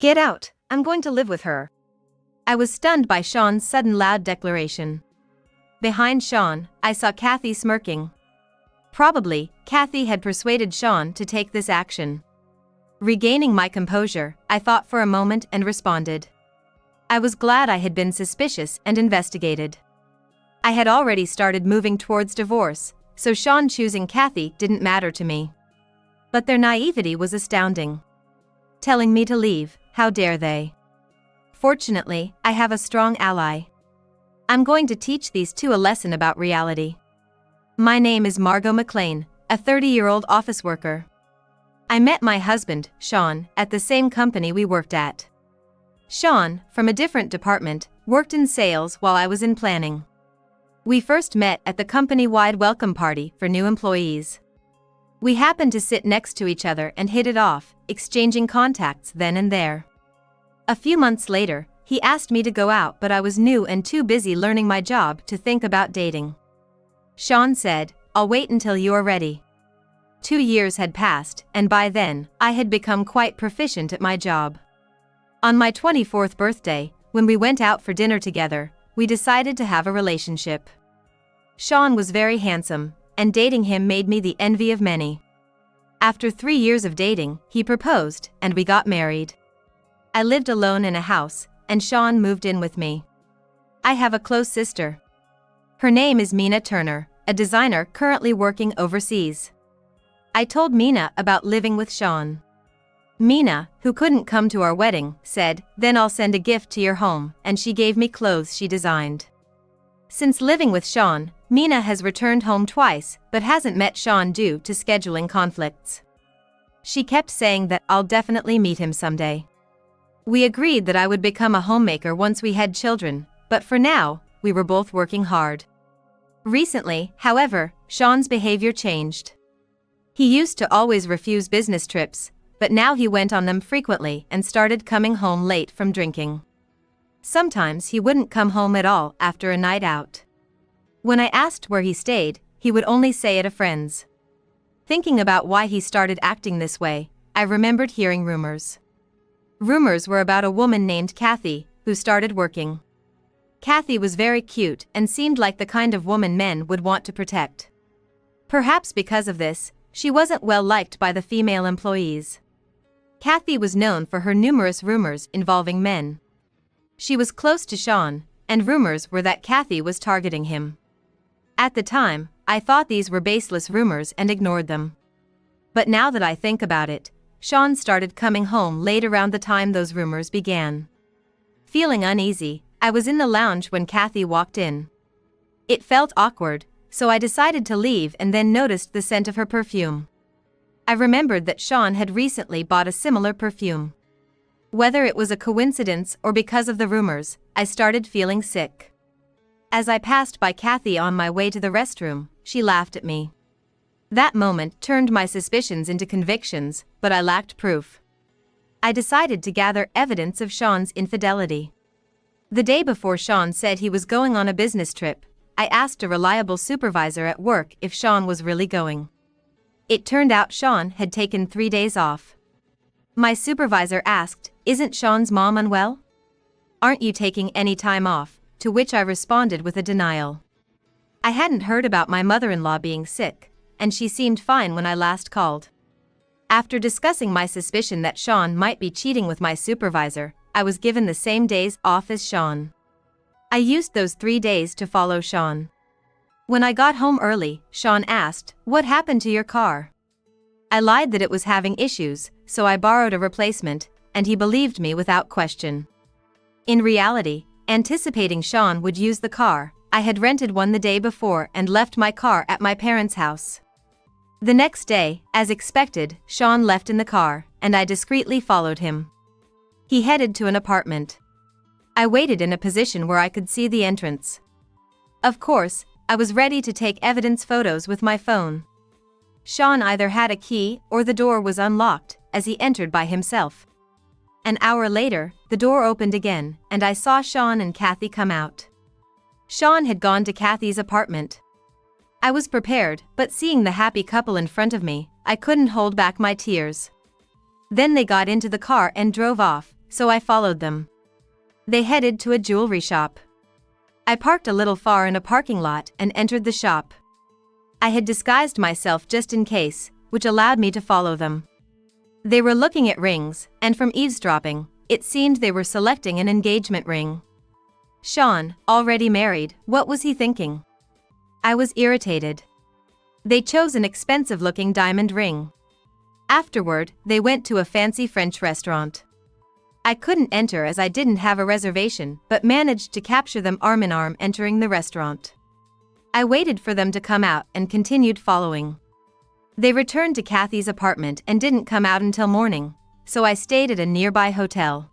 Get out, I'm going to live with her. I was stunned by Sean's sudden loud declaration. Behind Sean, I saw Kathy smirking. Probably, Kathy had persuaded Sean to take this action. Regaining my composure, I thought for a moment and responded. I was glad I had been suspicious and investigated. I had already started moving towards divorce, so Sean choosing Kathy didn't matter to me. But their naivety was astounding. Telling me to leave, how dare they? Fortunately, I have a strong ally. I'm going to teach these two a lesson about reality. My name is Margot McLean, a 30-year-old office worker. I met my husband, Sean, at the same company we worked at. Sean, from a different department, worked in sales while I was in planning. We first met at the company-wide welcome party for new employees. We happened to sit next to each other and hit it off, exchanging contacts then and there. A few months later, he asked me to go out, but I was new and too busy learning my job to think about dating. Sean said, "I'll wait until you're ready." 2 years had passed, and by then, I had become quite proficient at my job. On my 24th birthday, when we went out for dinner together, we decided to have a relationship. Sean was very handsome, and dating him made me the envy of many. After 3 years of dating, he proposed, and we got married. I lived alone in a house, and Sean moved in with me. I have a close sister. Her name is Mina Turner, a designer currently working overseas. I told Mina about living with Sean. Mina, who couldn't come to our wedding, said, "Then I'll send a gift to your home," and she gave me clothes she designed. Since living with Sean, Mina has returned home twice, but hasn't met Sean due to scheduling conflicts. She kept saying that I'll definitely meet him someday. We agreed that I would become a homemaker once we had children, but for now, we were both working hard. Recently, however, Sean's behavior changed. He used to always refuse business trips, but now he went on them frequently and started coming home late from drinking. Sometimes he wouldn't come home at all after a night out. When I asked where he stayed, he would only say at a friend's. Thinking about why he started acting this way, I remembered hearing rumors. Rumors were about a woman named Kathy, who started working. Kathy was very cute and seemed like the kind of woman men would want to protect. Perhaps because of this, she wasn't well liked by the female employees. Kathy was known for her numerous rumors involving men. She was close to Sean, and rumors were that Kathy was targeting him. At the time, I thought these were baseless rumors and ignored them. But now that I think about it, Sean started coming home late around the time those rumors began. Feeling uneasy, I was in the lounge when Kathy walked in. It felt awkward, so I decided to leave and then noticed the scent of her perfume. I remembered that Sean had recently bought a similar perfume. Whether it was a coincidence or because of the rumors, I started feeling sick. As I passed by Kathy on my way to the restroom, she laughed at me. That moment turned my suspicions into convictions, but I lacked proof. I decided to gather evidence of Sean's infidelity. The day before Sean said he was going on a business trip, I asked a reliable supervisor at work if Sean was really going. It turned out Sean had taken 3 days off. My supervisor asked, "Isn't Sean's mom unwell? Aren't you taking any time off?" To which I responded with a denial. I hadn't heard about my mother-in-law being sick, and she seemed fine when I last called. After discussing my suspicion that Sean might be cheating with my supervisor, I was given the same days off as Sean. I used those 3 days to follow Sean. When I got home early, Sean asked, "What happened to your car?" I lied that it was having issues, so I borrowed a replacement, and he believed me without question. In reality, anticipating Sean would use the car, I had rented one the day before and left my car at my parents' house. The next day, as expected, Sean left in the car, and I discreetly followed him. He headed to an apartment. I waited in a position where I could see the entrance. Of course, I was ready to take evidence photos with my phone. Sean either had a key or the door was unlocked, as he entered by himself. An hour later, the door opened again, and I saw Sean and Kathy come out. Sean had gone to Kathy's apartment. I was prepared, but seeing the happy couple in front of me, I couldn't hold back my tears. Then they got into the car and drove off, so I followed them. They headed to a jewelry shop. I parked a little far in a parking lot and entered the shop. I had disguised myself just in case, which allowed me to follow them. They were looking at rings, and from eavesdropping, it seemed they were selecting an engagement ring. Sean, already married, what was he thinking? I was irritated. They chose an expensive-looking diamond ring. Afterward, they went to a fancy French restaurant. I couldn't enter as I didn't have a reservation, but managed to capture them arm in arm entering the restaurant. I waited for them to come out and continued following. They returned to Kathy's apartment and didn't come out until morning, so I stayed at a nearby hotel.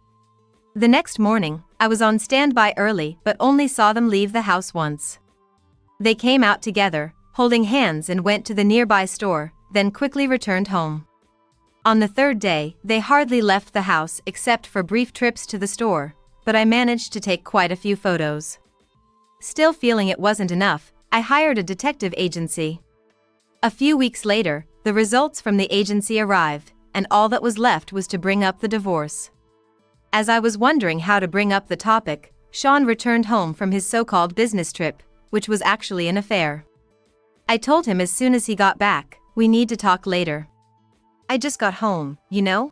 The next morning, I was on standby early but only saw them leave the house once. They came out together, holding hands, and went to the nearby store, then quickly returned home. On the third day, they hardly left the house except for brief trips to the store, but I managed to take quite a few photos. Still feeling it wasn't enough, I hired a detective agency. A few weeks later, the results from the agency arrived, and all that was left was to bring up the divorce. As I was wondering how to bring up the topic, Sean returned home from his so-called business trip, which was actually an affair. I told him as soon as he got back, "We need to talk later. I just got home, you know?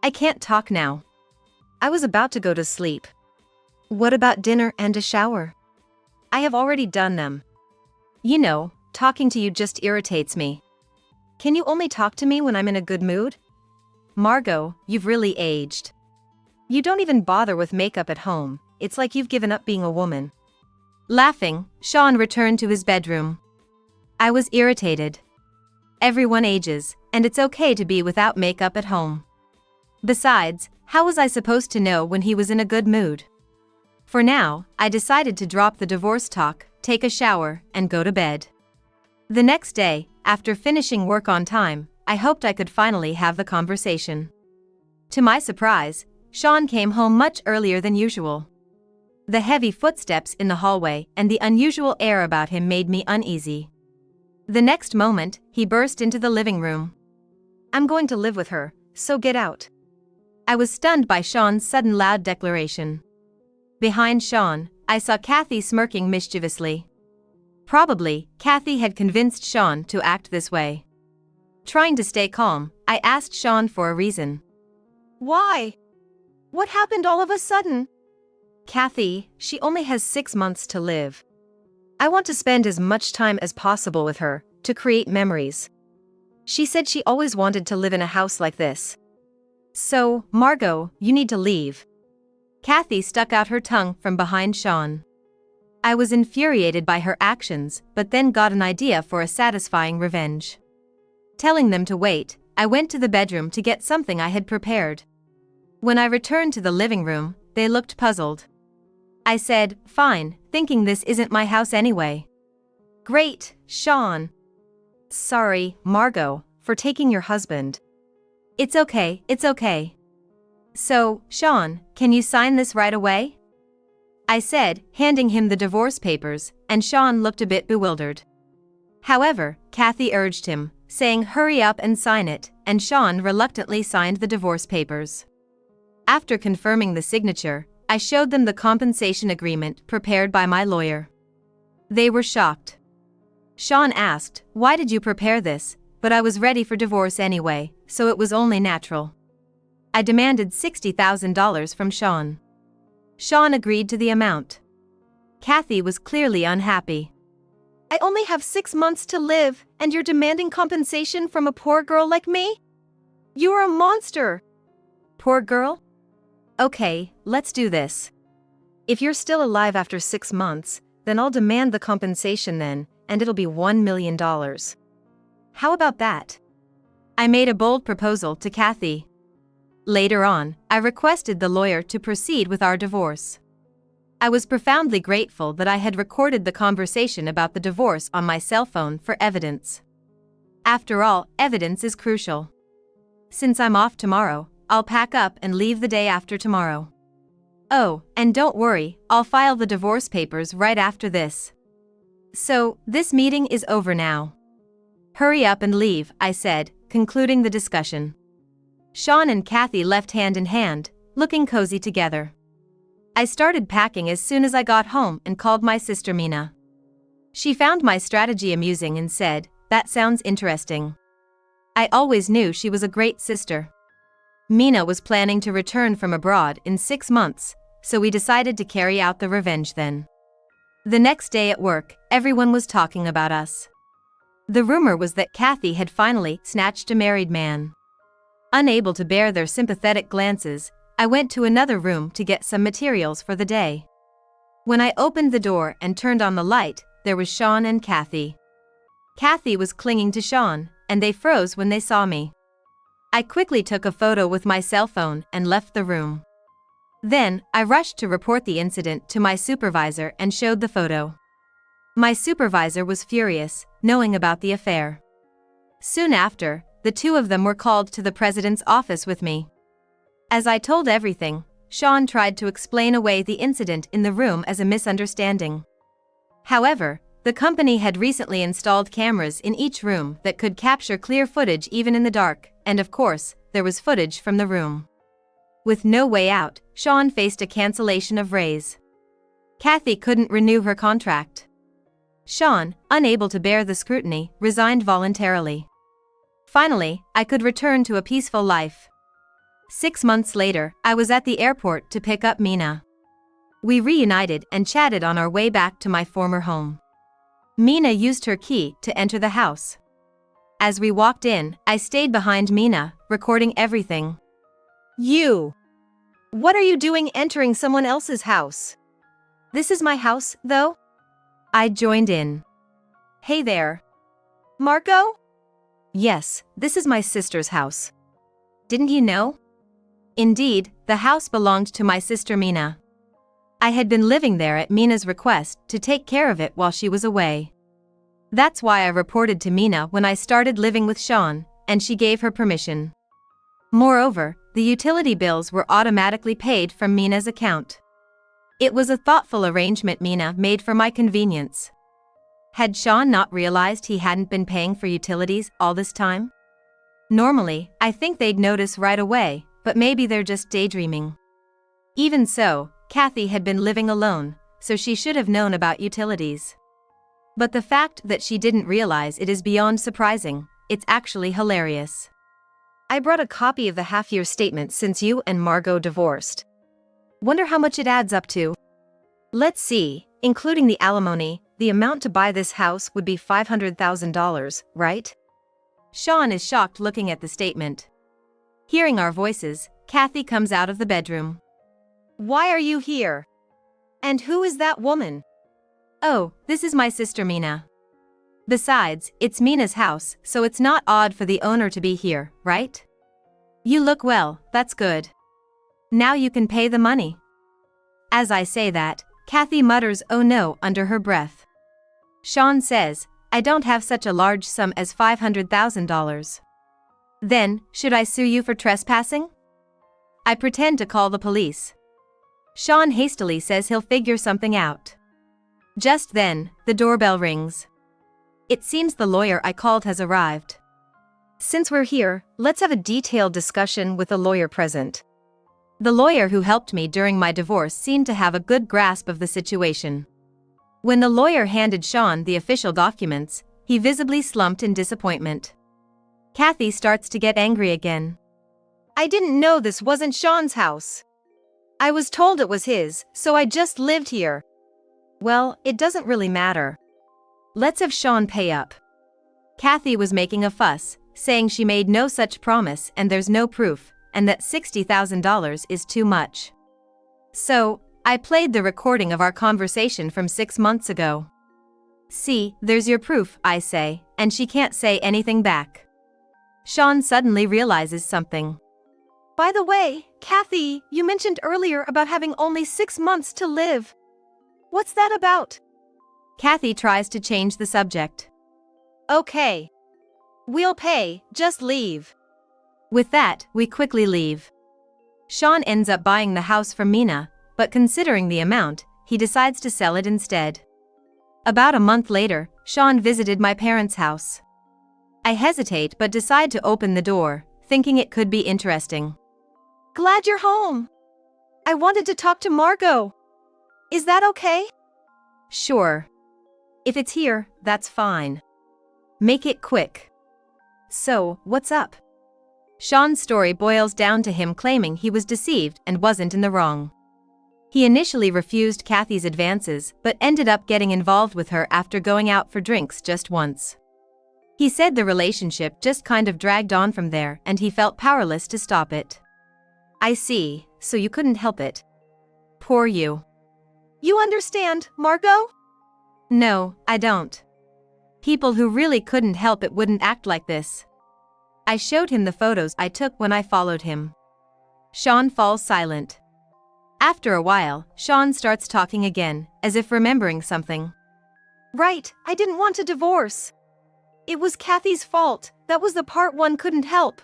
I can't talk now. I was about to go to sleep." "What about dinner and a shower?" "I have already done them. You know, talking to you just irritates me. Can you only talk to me when I'm in a good mood?" "Margot, you've really aged. You don't even bother with makeup at home, it's like you've given up being a woman." Laughing, Sean returned to his bedroom. I was irritated. Everyone ages, and it's okay to be without makeup at home. Besides, how was I supposed to know when he was in a good mood? For now, I decided to drop the divorce talk, take a shower, and go to bed. The next day, after finishing work on time, I hoped I could finally have the conversation. To my surprise, Sean came home much earlier than usual. The heavy footsteps in the hallway and the unusual air about him made me uneasy. The next moment, he burst into the living room. "I'm going to live with her, so get out." I was stunned by Sean's sudden loud declaration. Behind Sean, I saw Kathy smirking mischievously. Probably, Kathy had convinced Sean to act this way. Trying to stay calm, I asked Sean for a reason. "Why? What happened all of a sudden?" "Kathy, she only has 6 months to live. I want to spend as much time as possible with her, to create memories. She said she always wanted to live in a house like this. So, Margot, you need to leave." Kathy stuck out her tongue from behind Sean. I was infuriated by her actions, but then got an idea for a satisfying revenge. Telling them to wait, I went to the bedroom to get something I had prepared. When I returned to the living room, they looked puzzled. I said, "Fine, thinking this isn't my house anyway." "Great, Sean." "Sorry, Margot, for taking your husband." It's okay. "So, Sean, can you sign this right away?" I said, handing him the divorce papers, and Sean looked a bit bewildered. However, Kathy urged him, saying hurry up and sign it, and Sean reluctantly signed the divorce papers. After confirming the signature, I showed them the compensation agreement prepared by my lawyer. They were shocked. Sean asked, "Why did you prepare this?" But I was ready for divorce anyway, so it was only natural. I demanded $60,000 from Sean. Sean agreed to the amount. Kathy was clearly unhappy. "I only have 6 months to live, and you're demanding compensation from a poor girl like me? You're a monster." "Poor girl? Okay, let's do this. If you're still alive after 6 months, then I'll demand the compensation then, and it'll be $1 million. How about that?" I made a bold proposal to Kathy. Later on, I requested the lawyer to proceed with our divorce. I was profoundly grateful that I had recorded the conversation about the divorce on my cell phone for evidence. After all, evidence is crucial. Since I'm off tomorrow, I'll pack up and leave the day after tomorrow. Oh, and don't worry, I'll file the divorce papers right after this. So, this meeting is over now. Hurry up and leave, I said, concluding the discussion. Sean and Kathy left hand in hand, looking cozy together. I started packing as soon as I got home and called my sister Mina. She found my strategy amusing and said, "That sounds interesting." I always knew she was a great sister. Mina was planning to return from abroad in 6 months, so we decided to carry out the revenge then. The next day at work, everyone was talking about us. The rumor was that Kathy had finally snatched a married man. Unable to bear their sympathetic glances, I went to another room to get some materials for the day. When I opened the door and turned on the light, there was Sean and Kathy. Kathy was clinging to Sean, and they froze when they saw me. I quickly took a photo with my cell phone and left the room. Then, I rushed to report the incident to my supervisor and showed the photo. My supervisor was furious, knowing about the affair. Soon after, the two of them were called to the president's office with me. As I told everything, Sean tried to explain away the incident in the room as a misunderstanding. However, the company had recently installed cameras in each room that could capture clear footage even in the dark, and of course, there was footage from the room. With no way out, Sean faced a cancellation of raise. Kathy couldn't renew her contract. Sean, unable to bear the scrutiny, resigned voluntarily. Finally, I could return to a peaceful life. 6 months later, I was at the airport to pick up Mina. We reunited and chatted on our way back to my former home. Mina used her key to enter the house. As we walked in, I stayed behind Mina, recording everything. You! What are you doing entering someone else's house? This is my house, though? I joined in. Hey there. Marco? Yes, this is my sister's house. Didn't you know? Indeed, the house belonged to my sister Mina. I had been living there at Mina's request to take care of it while she was away. That's why I reported to Mina when I started living with Sean, and she gave her permission. Moreover, the utility bills were automatically paid from Mina's account. It was a thoughtful arrangement Mina made for my convenience. Had Sean not realized he hadn't been paying for utilities all this time? Normally, I think they'd notice right away, but maybe they're just daydreaming. Even so, Kathy had been living alone, so she should have known about utilities. But the fact that she didn't realize it is beyond surprising. It's actually hilarious. I brought a copy of the half-year statement since you and Margot divorced. Wonder how much it adds up to. Let's see, including the alimony, the amount to buy this house would be $500,000, right? Sean is shocked looking at the statement. Hearing our voices, Kathy comes out of the bedroom. Why are you here? And who is that woman? Oh, this is my sister Mina. Besides, it's Mina's house, so it's not odd for the owner to be here, right? You look well, that's good. Now you can pay the money. As I say that, Kathy mutters "oh no" under her breath. Sean says, "I don't have such a large sum as $500,000. Then, should I sue you for trespassing?" I pretend to call the police. Sean hastily says he'll figure something out. Just then, the doorbell rings. It seems the lawyer I called has arrived. Since we're here, let's have a detailed discussion with the lawyer present. The lawyer who helped me during my divorce seemed to have a good grasp of the situation. When the lawyer handed Sean the official documents, he visibly slumped in disappointment. Kathy starts to get angry again. I didn't know this wasn't Sean's house. I was told it was his, so I just lived here. Well, it doesn't really matter. Let's have Sean pay up. Kathy was making a fuss, saying she made no such promise and there's no proof, and that $60,000 is too much. So, I played the recording of our conversation from 6 months ago. See, there's your proof, I say, and she can't say anything back. Sean suddenly realizes something. By the way, Kathy, you mentioned earlier about having only 6 months to live. What's that about? Kathy tries to change the subject. Okay. We'll pay, just leave. With that, we quickly leave. Sean ends up buying the house from Mina, but considering the amount, he decides to sell it instead. About a month later, Sean visited my parents' house. I hesitate but decide to open the door, thinking it could be interesting. Glad you're home. I wanted to talk to Margot. Is that okay? Sure. If it's here, that's fine. Make it quick. So, what's up? Sean's story boils down to him claiming he was deceived and wasn't in the wrong. He initially refused Kathy's advances but ended up getting involved with her after going out for drinks just once. He said the relationship just kind of dragged on from there and he felt powerless to stop it. I see, so you couldn't help it. Poor you. You understand, Margot? No, I don't. People who really couldn't help it wouldn't act like this. I showed him the photos I took when I followed him. Sean falls silent. After a while, Sean starts talking again, as if remembering something. Right, I didn't want a divorce. It was Kathy's fault, that was the part one couldn't help.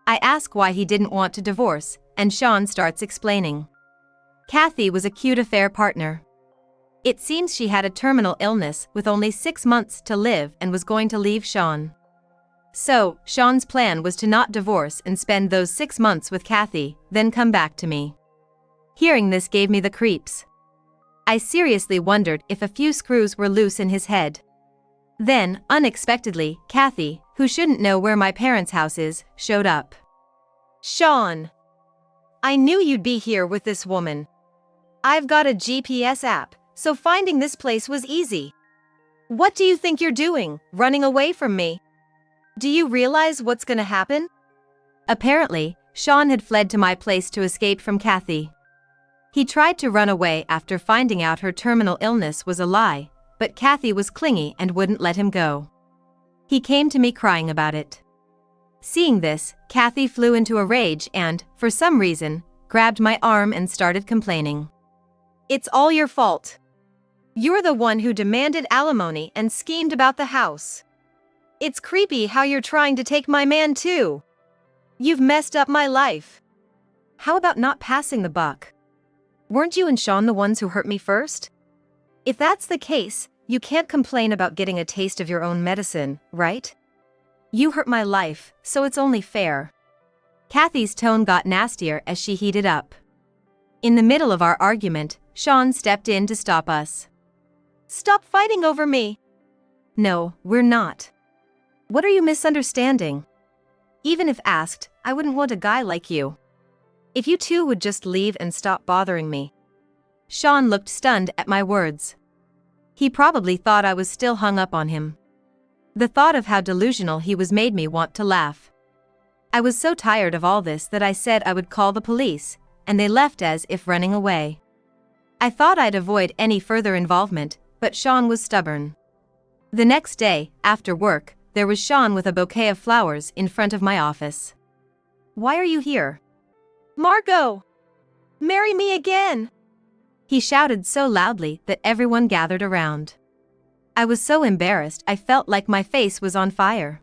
I ask why he didn't want to divorce, and Sean starts explaining. Kathy was a cute affair partner. It seems she had a terminal illness with only 6 months to live and was going to leave Sean. So, Sean's plan was to not divorce and spend those 6 months with Kathy, then come back to me. Hearing this gave me the creeps. I seriously wondered if a few screws were loose in his head. Then, unexpectedly, Kathy, who shouldn't know where my parents' house is, showed up. Sean! I knew you'd be here with this woman. I've got a GPS app, so finding this place was easy. What do you think you're doing, running away from me? Do you realize what's gonna happen? Apparently, Sean had fled to my place to escape from Kathy. He tried to run away after finding out her terminal illness was a lie, but Kathy was clingy and wouldn't let him go. He came to me crying about it. Seeing this, Kathy flew into a rage and, for some reason, grabbed my arm and started complaining. It's all your fault. You're the one who demanded alimony and schemed about the house. It's creepy how you're trying to take my man too. You've messed up my life. How about not passing the buck? Weren't you and Sean the ones who hurt me first? If that's the case, you can't complain about getting a taste of your own medicine, right? You hurt my life, so it's only fair. Kathy's tone got nastier as she heated up. In the middle of our argument, Sean stepped in to stop us. Stop fighting over me. No, we're not. What are you misunderstanding? Even if asked, I wouldn't want a guy like you. If you two would just leave and stop bothering me. Sean looked stunned at my words. He probably thought I was still hung up on him. The thought of how delusional he was made me want to laugh. I was so tired of all this that I said I would call the police, and they left as if running away. I thought I'd avoid any further involvement, but Sean was stubborn. The next day, after work, there was Sean with a bouquet of flowers in front of my office. Why are you here? Margot! Marry me again! He shouted so loudly that everyone gathered around. I was so embarrassed I felt like my face was on fire.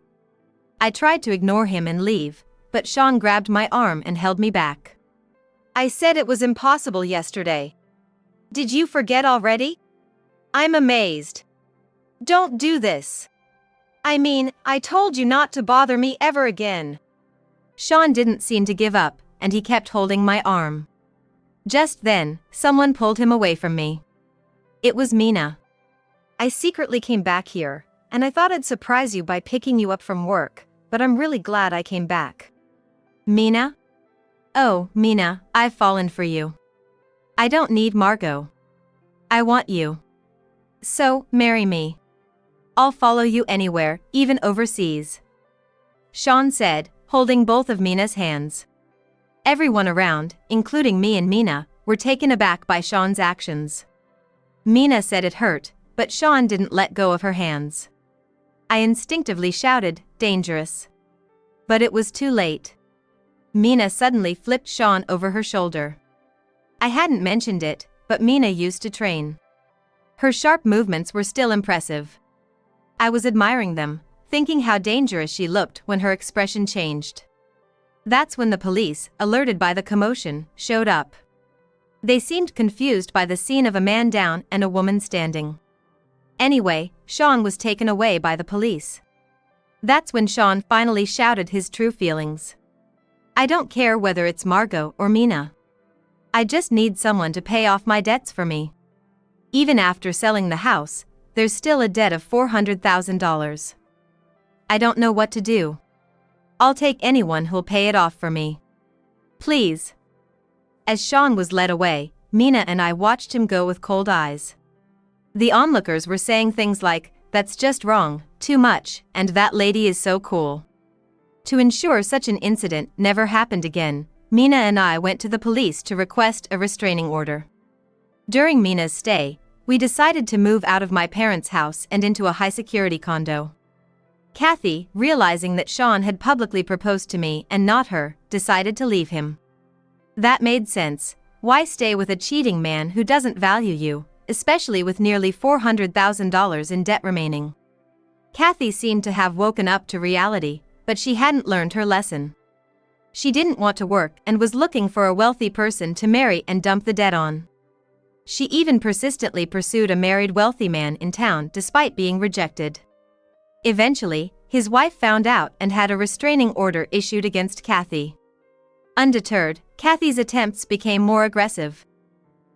I tried to ignore him and leave, but Sean grabbed my arm and held me back. I said it was impossible yesterday. Did you forget already? I'm amazed. Don't do this. I mean, I told you not to bother me ever again. Sean didn't seem to give up, and he kept holding my arm. Just then, someone pulled him away from me. It was Mina. I secretly came back here, and I thought I'd surprise you by picking you up from work, but I'm really glad I came back. Mina? Oh, Mina, I've fallen for you. I don't need Margot. I want you. So, marry me. I'll follow you anywhere, even overseas. Sean said, holding both of Mina's hands. Everyone around, including me and Mina, were taken aback by Sean's actions. Mina said it hurt, but Sean didn't let go of her hands. I instinctively shouted, dangerous. But it was too late. Mina suddenly flipped Sean over her shoulder. I hadn't mentioned it, but Mina used to train. Her sharp movements were still impressive. I was admiring them, thinking how dangerous she looked when her expression changed. That's when the police, alerted by the commotion, showed up. They seemed confused by the scene of a man down and a woman standing. Anyway, Sean was taken away by the police. That's when Sean finally shouted his true feelings. I don't care whether it's Margot or Mina. I just need someone to pay off my debts for me. Even after selling the house, there's still a debt of $400,000. I don't know what to do. I'll take anyone who'll pay it off for me. Please. As Sean was led away, Mina and I watched him go with cold eyes. The onlookers were saying things like, "That's just wrong, too much, and that lady is so cool." To ensure such an incident never happened again, Mina and I went to the police to request a restraining order. During Mina's stay, we decided to move out of my parents' house and into a high-security condo. Kathy, realizing that Sean had publicly proposed to me and not her, decided to leave him. That made sense. Why stay with a cheating man who doesn't value you, especially with nearly $400,000 in debt remaining? Kathy seemed to have woken up to reality, but she hadn't learned her lesson. She didn't want to work and was looking for a wealthy person to marry and dump the debt on. She even persistently pursued a married wealthy man in town despite being rejected. Eventually, his wife found out and had a restraining order issued against Kathy. Undeterred, Kathy's attempts became more aggressive.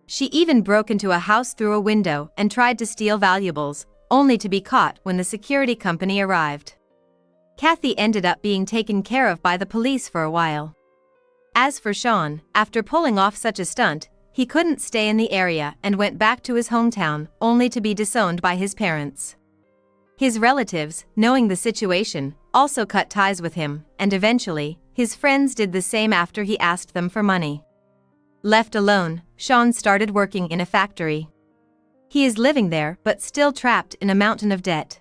She even broke into a house through a window and tried to steal valuables, only to be caught when the security company arrived. Kathy ended up being taken care of by the police for a while. As for Sean, after pulling off such a stunt, he couldn't stay in the area and went back to his hometown, only to be disowned by his parents. His relatives, knowing the situation, also cut ties with him, and eventually, his friends did the same after he asked them for money. Left alone, Sean started working in a factory. He is living there but still trapped in a mountain of debt.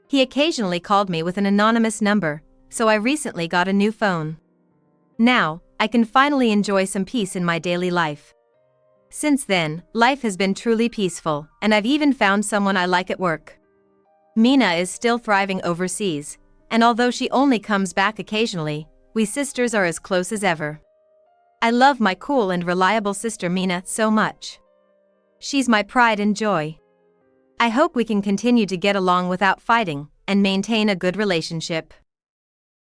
He occasionally called me with an anonymous number, so I recently got a new phone. Now, I can finally enjoy some peace in my daily life. Since then, life has been truly peaceful, and I've even found someone I like at work. Mina is still thriving overseas, and although she only comes back occasionally, we sisters are as close as ever. I love my cool and reliable sister Mina so much. She's my pride and joy. I hope we can continue to get along without fighting, and maintain a good relationship.